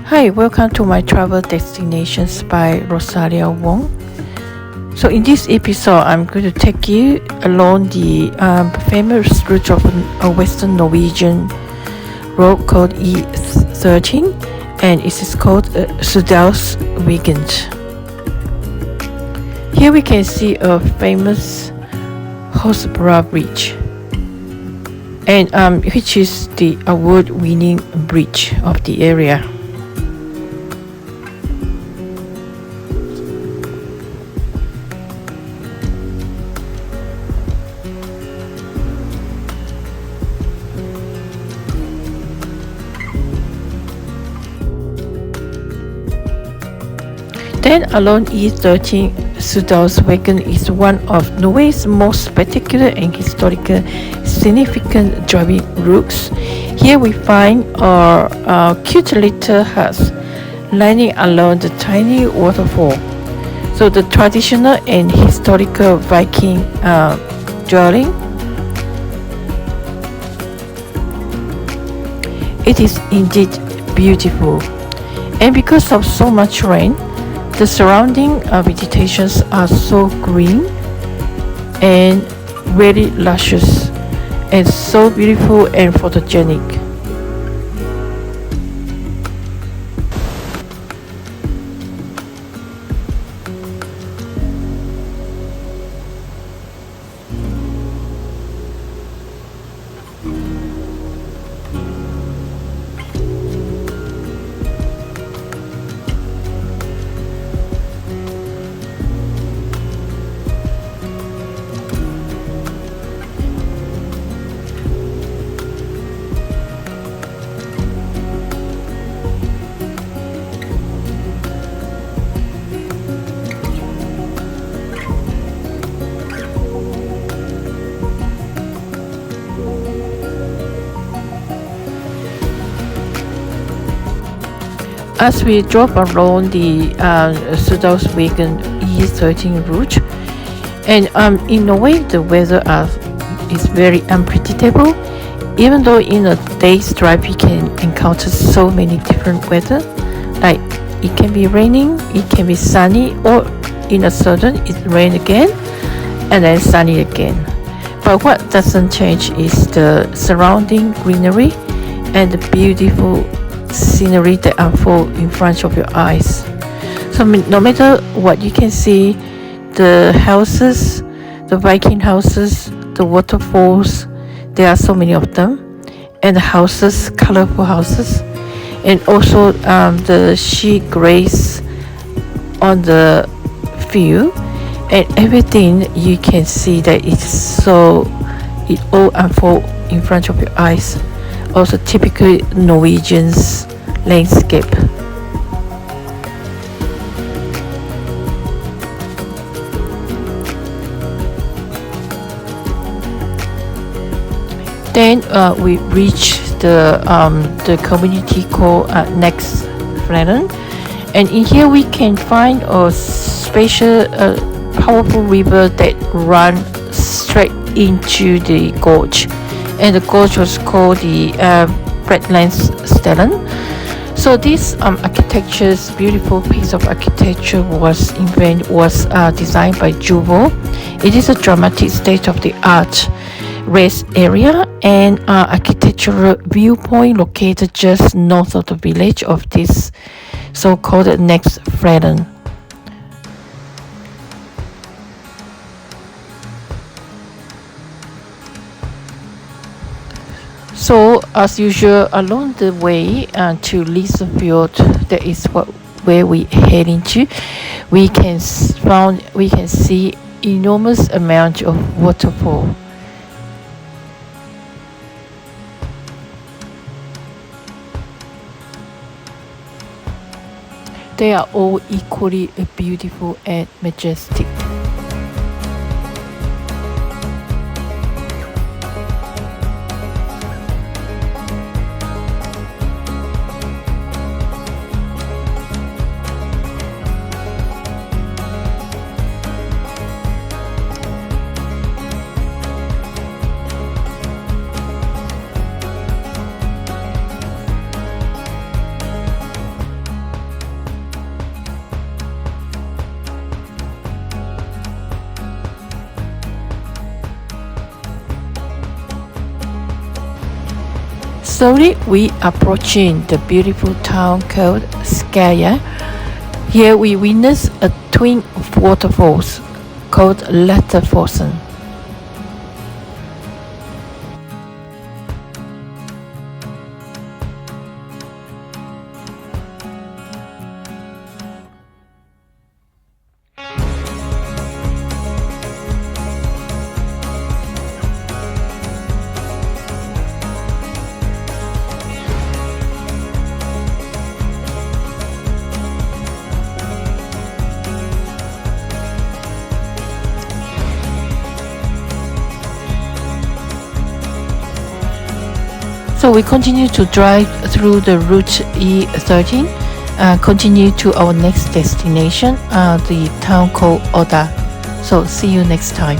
Hi, welcome to my travel destinations by Rosalia Wong. So in this episode, I'm going to take you along the famous route of a Western Norwegian road called E13, and it is called Hosebrua Viking. Here we can see a famous Hosebrua bridge, and which is the award-winning bridge of the area. Then along E13, Hosebrua Viking is one of Norway's most spectacular and historical significant driving routes. Here we find our cute little huts lying along the tiny waterfall. So the traditional and historical Viking dwelling. It is indeed beautiful, and because of so much rain, the surrounding vegetations are so green and very luscious and so beautiful and photogenic. As we drove along the Hosebrua Viking E13 route, and in Norway the weather is very unpredictable. Even though in a day's drive you can encounter so many different weather, like it can be raining, it can be sunny, or in a sudden it rain again and then sunny again. But what doesn't change is the surrounding greenery and the beautiful scenery that unfold in front of your eyes. So no matter what, you can see the houses, the Viking houses, the waterfalls. There are so many of them, and the houses, colorful houses, and also the she grace on the field, and everything you can see that it all unfold in front of your eyes. Also typically Norwegian's landscape. Then we reach the community called Nesflaten, and in here we can find a special powerful river that run straight into the gorge, and the gorge was called the Nesflaten. So this beautiful piece of architecture was designed by Juvo. It is a dramatic state-of-the-art rest area and architectural viewpoint located just north of the village of this so-called Nesflaten. So as usual, along the way to Lisefjord, that is where we head into, we can see enormous amount of waterfall. They are all equally beautiful and majestic. Slowly we approaching the beautiful town called Skåre. Here we witness a twin waterfalls called Låtefossen. So we continue to drive through the route E13, continue to our next destination, the town called Oda. So see you next time.